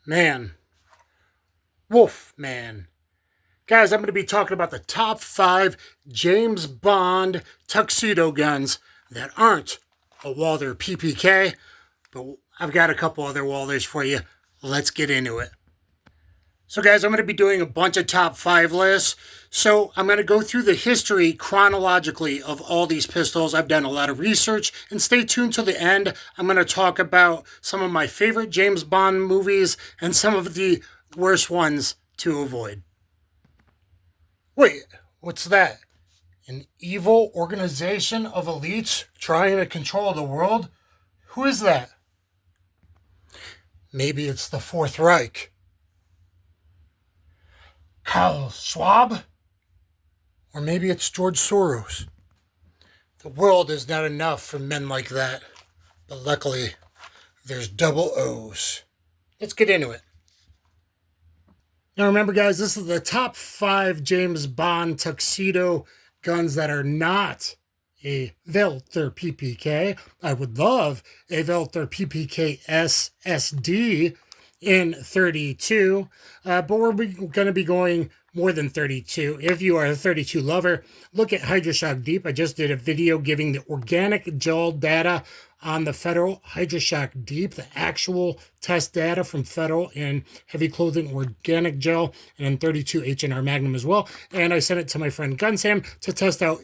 Man. Wolf Man. Guys, I'm going to be talking about the top 5 James Bond tuxedo guns that aren't a Walther PPK, but I've got a couple other Walthers for you. Let's get into it. So guys, I'm going to be doing a bunch of top 5 lists. So I'm going to go through the history chronologically of all these pistols. I've done a lot of research, and stay tuned till the end. I'm going to talk about some of my favorite James Bond movies and some of the worst ones to avoid. Wait, what's that? An evil organization of elites trying to control the world? Who is that? Maybe it's the Fourth Reich. Karl Schwab? Or maybe it's George Soros. The world is not enough for men like that. But luckily, there's double O's. Let's get into it. Now remember guys, this is the top 5 James Bond tuxedo guns that are not a Walther PPK. I would love a Walther PPK SSD in 32, but we're going to be going more than 32. If you are a 32 lover, look at Hydroshock Deep. I just did a video giving the organic gel data on the Federal Hydroshock Deep, the actual test data from Federal in heavy clothing organic gel, and in 32 H&R Magnum as well. And I sent it to my friend Gunsam to test out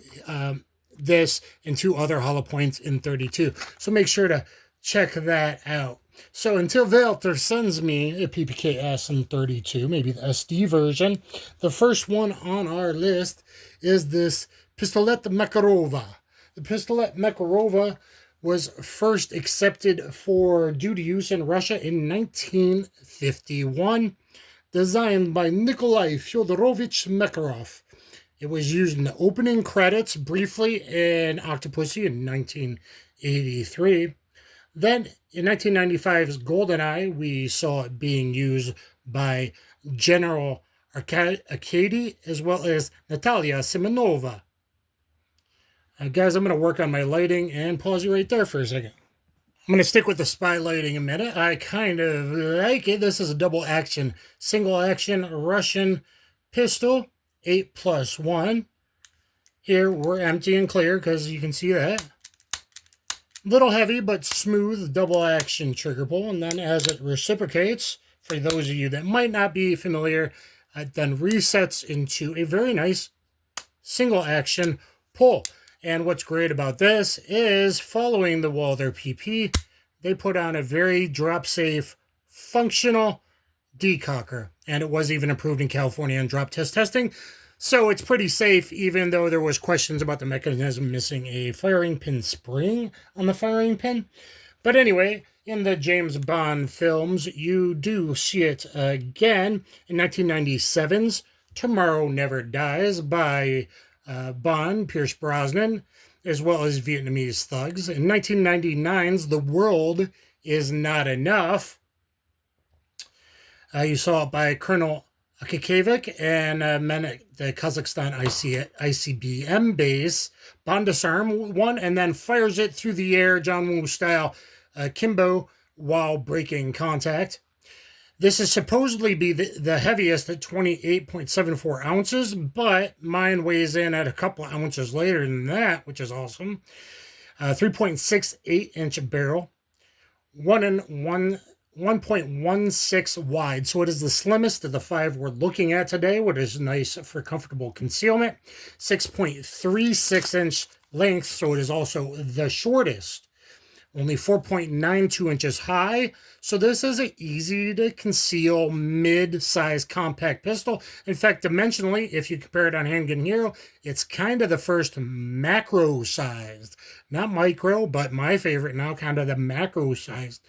this and 2 other hollow points in 32. So make sure to check that out. So until Walther sends me a PPK-S in 32, maybe the SD version, the first one on our list is this Pistolet Makarova. The Pistolet Makarova was first accepted for duty use in Russia in 1951, designed by Nikolai Fyodorovich Makarov. It was used in the opening credits briefly in Octopussy in 1983. Then, in 1995's GoldenEye, we saw it being used by General Arkady as well as Natalia Simonova. Guys, I'm going to work on my lighting and pause you right there for a second. I'm going to stick with the spy lighting a minute. I kind of like it. This is a double action, single action Russian pistol, 8+1. Here, we're empty and clear because you can see that. Little heavy but smooth double action trigger pull, and then as it reciprocates, for those of you that might not be familiar, it then resets into a very nice single action pull. And what's great about this is, following the Walther PP, they put on a very drop safe, functional decocker, and it was even approved in California on drop test testing. So it's pretty safe, even though there was questions about the mechanism missing a firing pin spring on the firing pin. But anyway, in the James Bond films, you do see it again in 1997's Tomorrow Never Dies by Bond, Pierce Brosnan, as well as Vietnamese thugs. In 1999's The World Is Not Enough, you saw it by Colonel Akakevich and men at the Kazakhstan ICBM base. Bond disarm one and then fires it through the air, John Woo style, Kimbo, while breaking contact. This is supposedly be the heaviest at 28.74 ounces, but mine weighs in at a couple ounces later than that, which is awesome. 3.68-inch barrel, 1.16 wide, so it is the slimmest of the 5 we're looking at today, which is nice for comfortable concealment. 6.36-inch length, so it is also the shortest. Only 4.92 inches high, so this is an easy to conceal mid-size compact pistol. In fact, dimensionally, if you compare it on Handgun Hero, it's kind of the first macro-sized, not micro, but my favorite now, kind of the macro-sized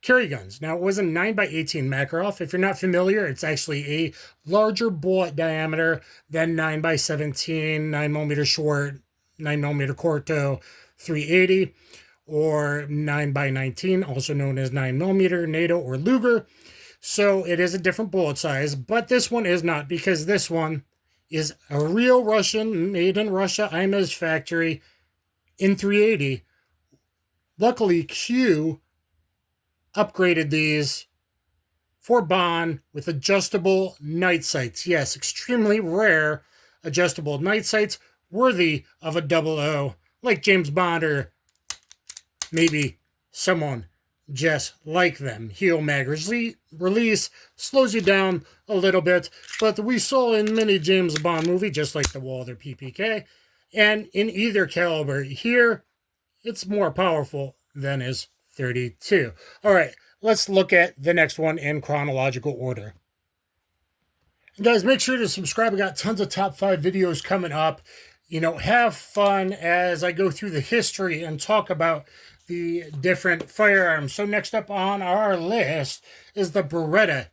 carry guns. Now, it was a 9x18 Makarov. If you're not familiar, it's actually a larger bullet diameter than 9x17, 9mm short, 9mm Corto 380, or 9x19, also known as 9mm NATO or Luger. So it is a different bullet size, but this one is not, because this one is a real Russian, made in Russia, IMEZ factory, in 380. Luckily, Q upgraded these for Bond with adjustable night sights. Yes, extremely rare adjustable night sights, worthy of a 00, like James Bond or maybe someone just like them. Heel mag release slows you down a little bit, but we saw in many James Bond movie, just like the Walther PPK, and in either caliber here, it's more powerful than is 32. All right, let's look at the next one in chronological order. And guys, make sure to subscribe. I got tons of top 5 videos coming up. You know, have fun as I go through the history and talk about the different firearms. So next up on our list is the Beretta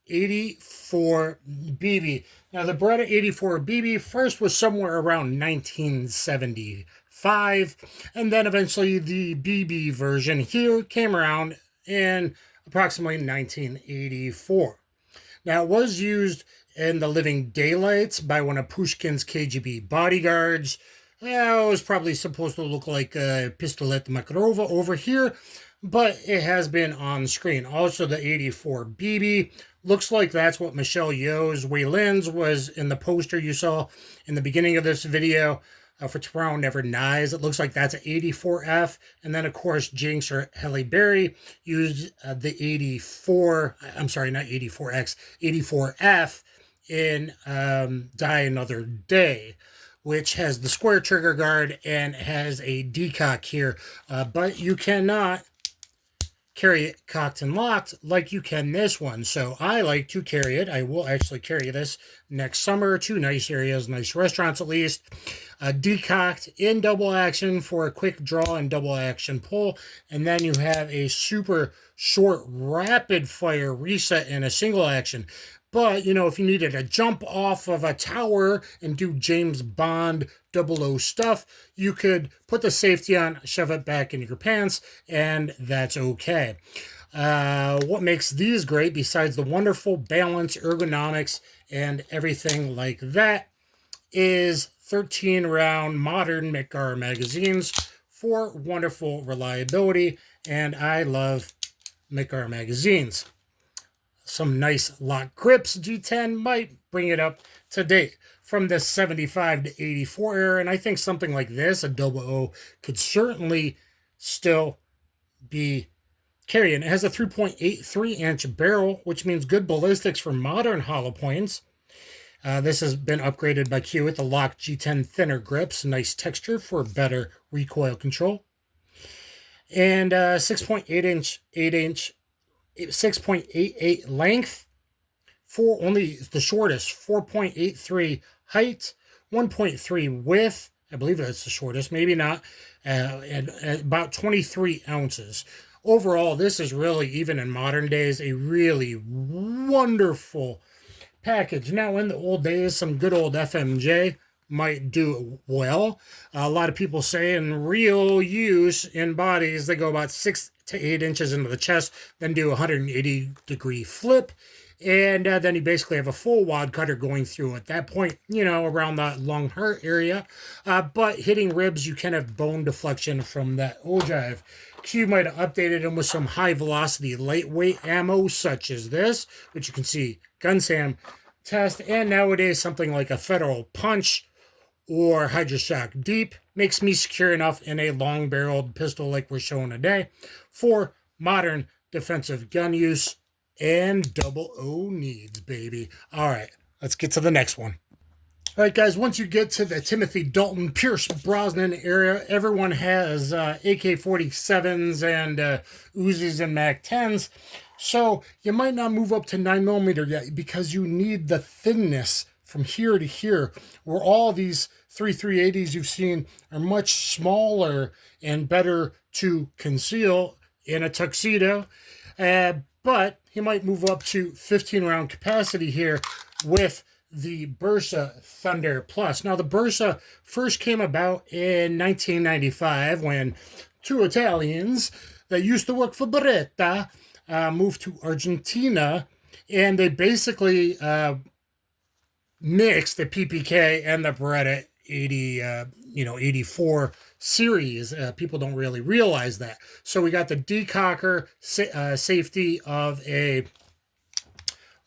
84 BB. Now, the Beretta 84 BB first was somewhere around 1975, and then eventually the BB version here came around in approximately 1984. Now, it was used in The Living Daylights by one of Pushkin's KGB bodyguards. It was probably supposed to look like a Pistolet Makarova over here, but it has been on screen. Also, the 84 BB looks like that's what Michelle Yeoh's Wei Lin's was in the poster you saw in the beginning of this video for Tomorrow Never Dies. It looks like that's an 84F. And then, of course, Jinx or Halle Berry used the 84, I'm sorry, not 84X, 84F in Die Another Day, which has the square trigger guard and has a decock here. But you cannot carry it cocked and locked like you can this one. So I like to carry it. I will actually carry this next summer to nice areas, nice restaurants at least. Decocked in double action for a quick draw and double action pull. And then you have a super short rapid fire reset in a single action. But, you know, if you needed to jump off of a tower and do James Bond 00 stuff, you could put the safety on, shove it back in your pants, and that's okay. What makes these great, besides the wonderful balance, ergonomics, and everything like that, is 13-round modern McGar magazines for wonderful reliability, and I love McGar magazines. Some nice lock grips. G10 might bring it up to date from the 75 to 84 era, and I think something like this, a 00, could certainly still be carrying. It has a 3.83-inch barrel, which means good ballistics for modern hollow points. This has been upgraded by Q with the lock G10 thinner grips, nice texture for better recoil control, and 6.88 length for only the shortest, 4.83 height, 1.3 width. I believe that's the shortest, maybe not, and about 23 ounces. Overall, this is really, even in modern days, a really wonderful package. Now, in the old days, some good old FMJ might do well. A lot of people say in real use in bodies, they go about 6 to 8 inches into the chest, then do a 180-degree flip, and then you basically have a full wad cutter going through at that point, you know, around that lung heart area. But hitting ribs, you can have bone deflection from that ogive. Q might have updated them with some high-velocity, lightweight ammo, such as this, which you can see Gunsam test, and nowadays something like a Federal Punch or Hydroshock Deep makes me secure enough in a long-barreled pistol like we're showing today for modern defensive gun use and 00 needs, baby. All right, let's get to the next one. All right, guys, once you get to the Timothy Dalton, Pierce Brosnan area, everyone has AK-47s and Uzis and MAC-10s. So you might not move up to 9mm yet because you need the thinness from here to here, where all these 380s you've seen are much smaller and better to conceal in a tuxedo. But he might move up to 15-round capacity here with the Bursa Thunder Plus. Now, the Bursa first came about in 1995 when 2 Italians that used to work for Beretta moved to Argentina, and they basically mixed the PPK and the Beretta 84 series. People don't really realize that. So we got the decocker safety of a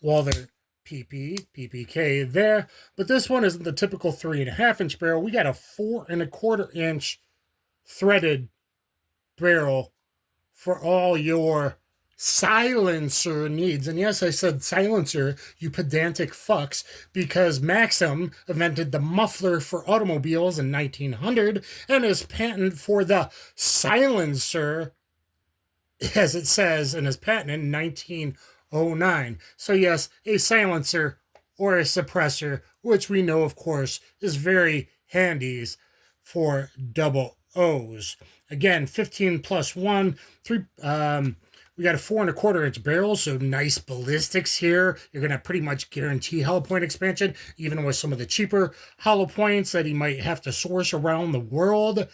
Walther PPK there. But this one isn't the typical 3.5-inch barrel. We got a 4.25-inch threaded barrel for all your silencer needs. And yes, I said silencer, you pedantic fucks, because Maxim invented the muffler for automobiles in 1900, and his patent for the silencer, as it says in his patent, in 1909. So yes, a silencer or a suppressor, which we know, of course, is very handy for double O's. Again, 15 plus 1, 3. We got a 4.25-inch barrel, so nice ballistics here. You're going to pretty much guarantee hollow point expansion, even with some of the cheaper hollow points that he might have to source around the world.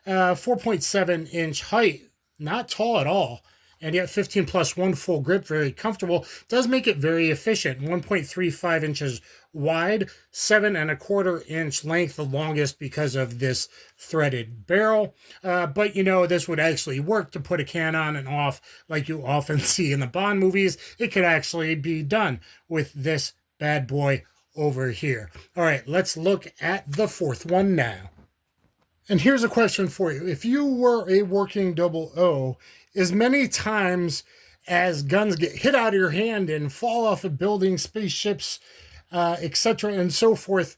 4.7-inch height, not tall at all. And yet 15 plus 1 full grip, very comfortable. Does make it very efficient. 1.35 inches wide, 7.25-inch length, the longest because of this threaded barrel. But you know, this would actually work to put a can on and off like you often see in the Bond movies. It could actually be done with this bad boy over here. All right, let's look at the fourth one now. And here's a question for you. If you were a working double O, as many times as guns get hit out of your hand and fall off of buildings, spaceships, etc. and so forth,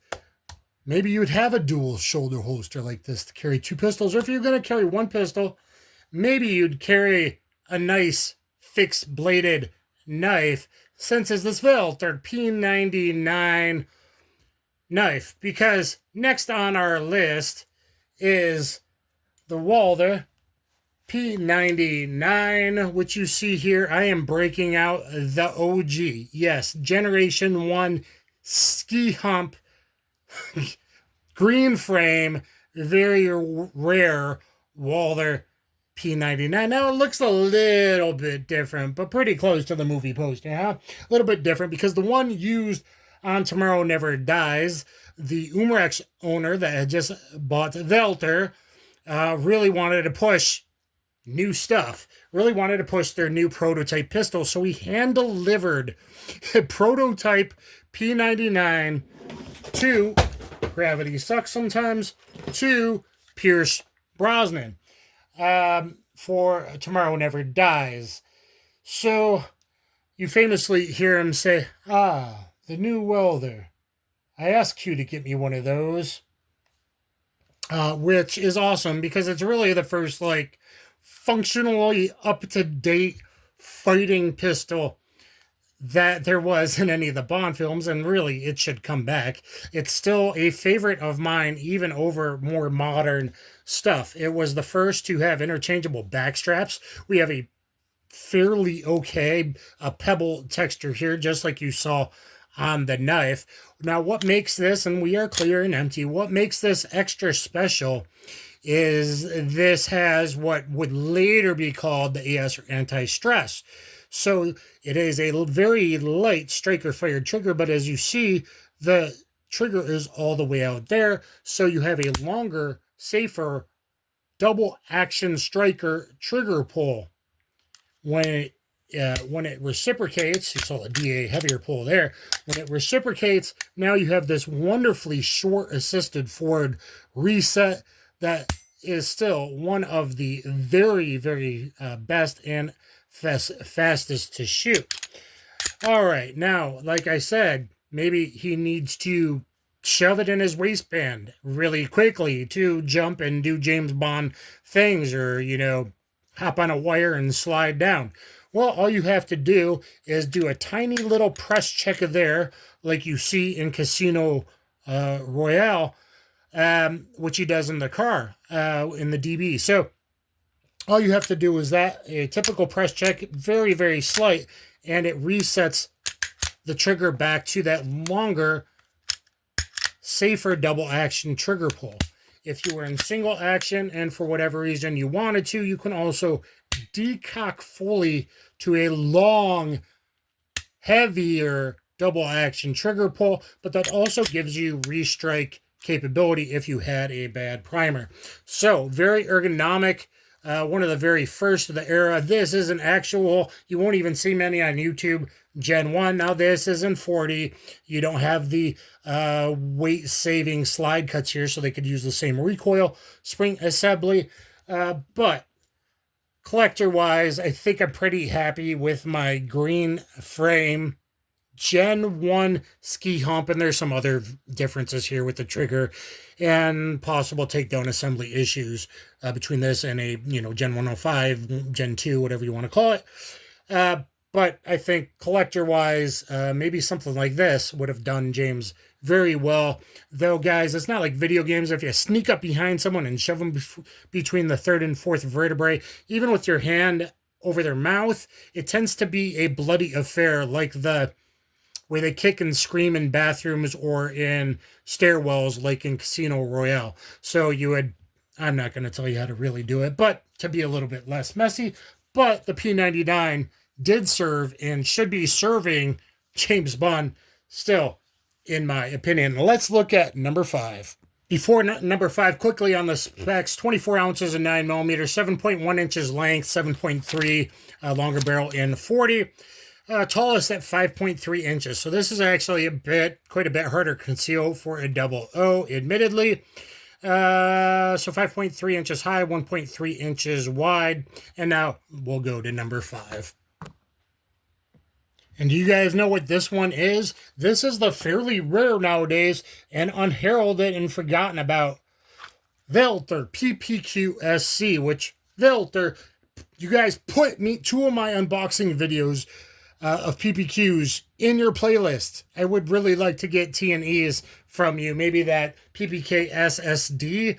maybe you'd have a dual shoulder holster like this to carry 2 pistols. Or if you're going to carry 1 pistol, maybe you'd carry a nice fixed bladed knife, since it's this Walther P99 knife. Because next on our list is the Walther P99, which you see here. I am breaking out the OG. Yes, Generation 1 ski hump, green frame, very rare Walther P99. Now it looks a little bit different, but pretty close to the movie poster, huh? A little bit different because the one used on Tomorrow Never Dies, the Umrex owner that had just bought Walther, really wanted to push new stuff, really wanted to push their new prototype pistol. So he hand-delivered a prototype P99 to, gravity sucks sometimes, to Pierce Brosnan for Tomorrow Never Dies. So you famously hear him say, the new welder. I asked you to get me one of those. Which is awesome because it's really the first, like, functionally up-to-date fighting pistol that there was in any of the Bond films, and really, it should come back. It's still a favorite of mine, even over more modern stuff. It was the first to have interchangeable backstraps. We have a fairly okay pebble texture here, just like you saw on the knife. Now, what makes this, and we are clear and empty, what makes this extra special is this has what would later be called the AS, or anti-stress. So it is a very light striker-fired trigger, but as you see, the trigger is all the way out there, so you have a longer, safer, double-action striker trigger pull. When it reciprocates, you saw the DA heavier pull there. When it reciprocates, now you have this wonderfully short assisted forward reset that is still one of the very, very best and fastest to shoot. All right, now, like I said, maybe he needs to shove it in his waistband really quickly to jump and do James Bond things, or, you know, hop on a wire and slide down. Well, all you have to do is do a tiny little press check there, like you see in Casino Royale, which he does in the car, in the DB. So all you have to do is that, a typical press check, very, very slight, and it resets the trigger back to that longer, safer double action trigger pull. If you were in single action and for whatever reason you wanted to, you can also decock fully to a long, heavier double action trigger pull, but that also gives you restrike capability if you had a bad primer. So very ergonomic one of the very first of the era. This is an actual, you won't even see many on YouTube, Gen 1. Now this is in 40. You don't have the weight saving slide cuts here, so they could use the same recoil spring assembly. But collector wise, I think I'm pretty happy with my green frame Gen 1 ski hump, and there's some other differences here with the trigger and possible takedown assembly issues between this and a, Gen 105, Gen 2, whatever you want to call it. But I think collector-wise, maybe something like this would have done James very well. Though, guys, it's not like video games. If you sneak up behind someone and shove them between the third and fourth vertebrae, even with your hand over their mouth, it tends to be a bloody affair, like the where they kick and scream in bathrooms or in stairwells, like in Casino Royale. So I'm not going to tell you how to really do it, but to be a little bit less messy. But the P99 did serve and should be serving James Bond still, in my opinion. Let's look at number 5. Before number 5, quickly on the specs: 24 ounces and 9 millimeters, 7.1 inches length, 7.3 longer barrel in 40. Tallest at 5.3 inches. So this is actually quite a bit harder to conceal for a 00, admittedly. So 5.3 inches high, 1.3 inches wide. And now we'll go to number 5. And do you guys know what this one is? This is the fairly rare nowadays and unheralded and forgotten about WALTHER PPK SC, which WALTHER, you guys put two of my unboxing videos of PPQs in your playlist. I would really like to get T&Es from you. Maybe that PPK SSD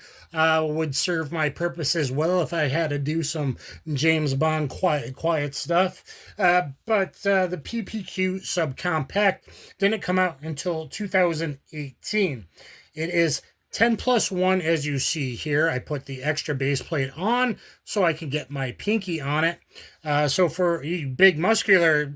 would serve my purpose as well if I had to do some James Bond quiet stuff. But the PPQ subcompact didn't come out until 2018. It is 10+1, as you see here. I put the extra base plate on so I can get my pinky on it. So for a big muscular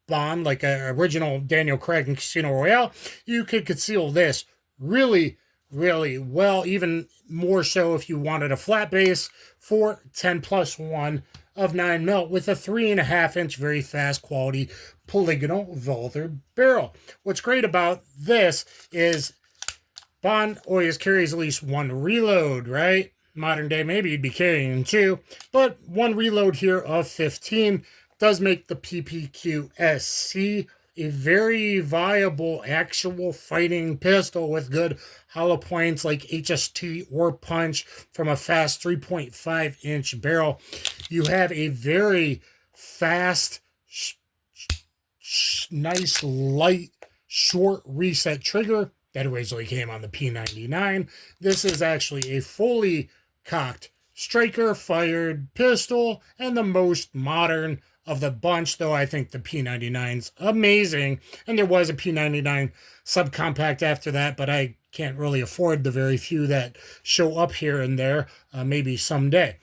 Bond, like a original Daniel Craig in Casino Royale, you could conceal this really, really well. Even more so if you wanted a flat base for 10+1 of 9mm with a 3.5-inch very fast quality polygonal Walther barrel. What's great about this is Bond always carries at least one reload, right? Modern day, maybe you'd be carrying 2, but one reload here of 15 does make the PPK SC a very viable actual fighting pistol with good hollow points like HST or punch from a fast 3.5-inch barrel. You have a very fast, nice, light, short reset trigger that originally came on the P99. This is actually a fully cocked striker fired pistol and the most modern of the bunch, though I think the P99's amazing. And there was a P99 subcompact after that, but I can't really afford the very few that show up here and there, maybe someday.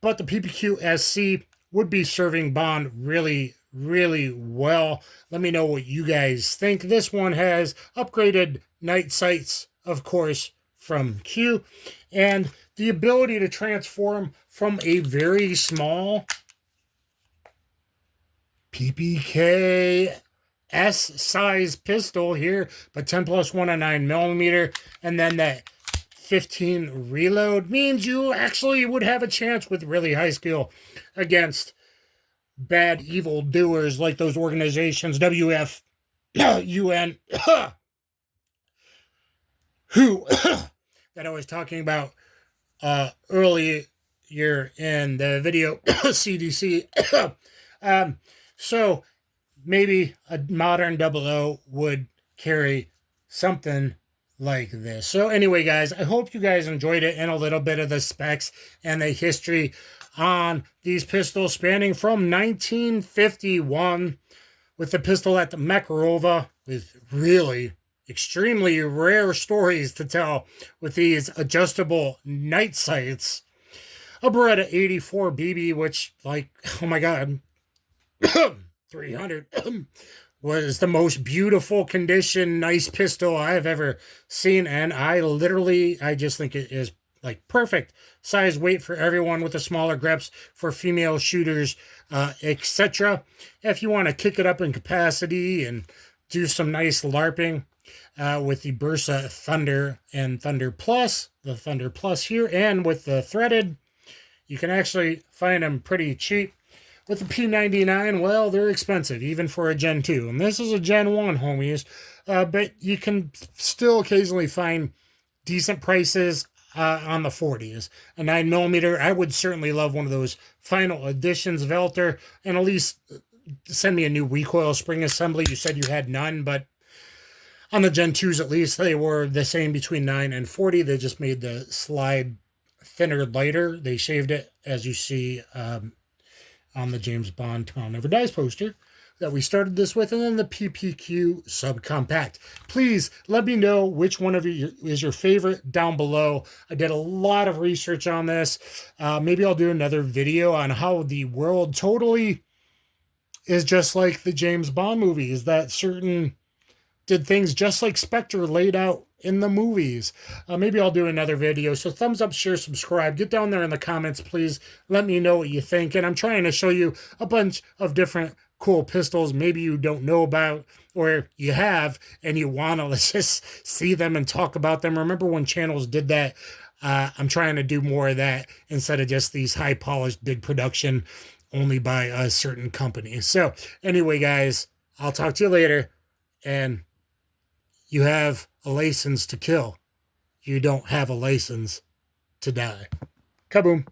But the PPK SC would be serving Bond really, really well. Let me know what you guys think. This one has upgraded night sights, of course, from Q, and the ability to transform from a very small PPK S size pistol here, but 10+1 on 9mm, and then that 15 reload means you actually would have a chance with really high skill against bad evil doers like those organizations WF, UN, who that I was talking about earlier in the video, CDC. So maybe a modern 00 would carry something like this. So anyway, guys, I hope you guys enjoyed it and a little bit of the specs and the history on these pistols spanning from 1951 with the pistol at the Makarova, with really extremely rare stories to tell with these adjustable night sights. A Beretta 84 BB, which, like, oh my God, 300 was the most beautiful condition, nice pistol I've ever seen. And I just think it is Like perfect size weight for everyone with the smaller grips for female shooters, etc. If you want to kick it up in capacity and do some nice LARPing with the Bursa Thunder and Thunder Plus, the Thunder Plus here, and with the threaded, you can actually find them pretty cheap. With the P99, well, they're expensive, even for a Gen 2. And this is a Gen 1, homies. But you can still occasionally find decent prices on the 40s. A 9mm, I would certainly love one of those final editions, Welter, and at least send me a new recoil spring assembly. You said you had none, but on the Gen 2s at least, they were the same between 9 and 40. They just made the slide thinner, lighter. They shaved it, as you see on the James Bond Tomorrow Never Dies poster that we started this with, and then the PPQ subcompact. Please let me know which one of you is your favorite down below. I did a lot of research on this. Maybe I'll do another video on how the world totally is just like the James Bond movies, that certain did things just like Spectre laid out in the movies. Maybe I'll do another video. So thumbs up, share, subscribe. Get down there in the comments, please. Let me know what you think. And I'm trying to show you a bunch of different cool pistols maybe you don't know about, or you have and you want to just see them and talk about them. Remember when channels did that? I'm trying to do more of that instead of just these high polished big production only by a certain company. So anyway, guys, I'll talk to you later. And you have a license to kill. You don't have a license to die. Kaboom.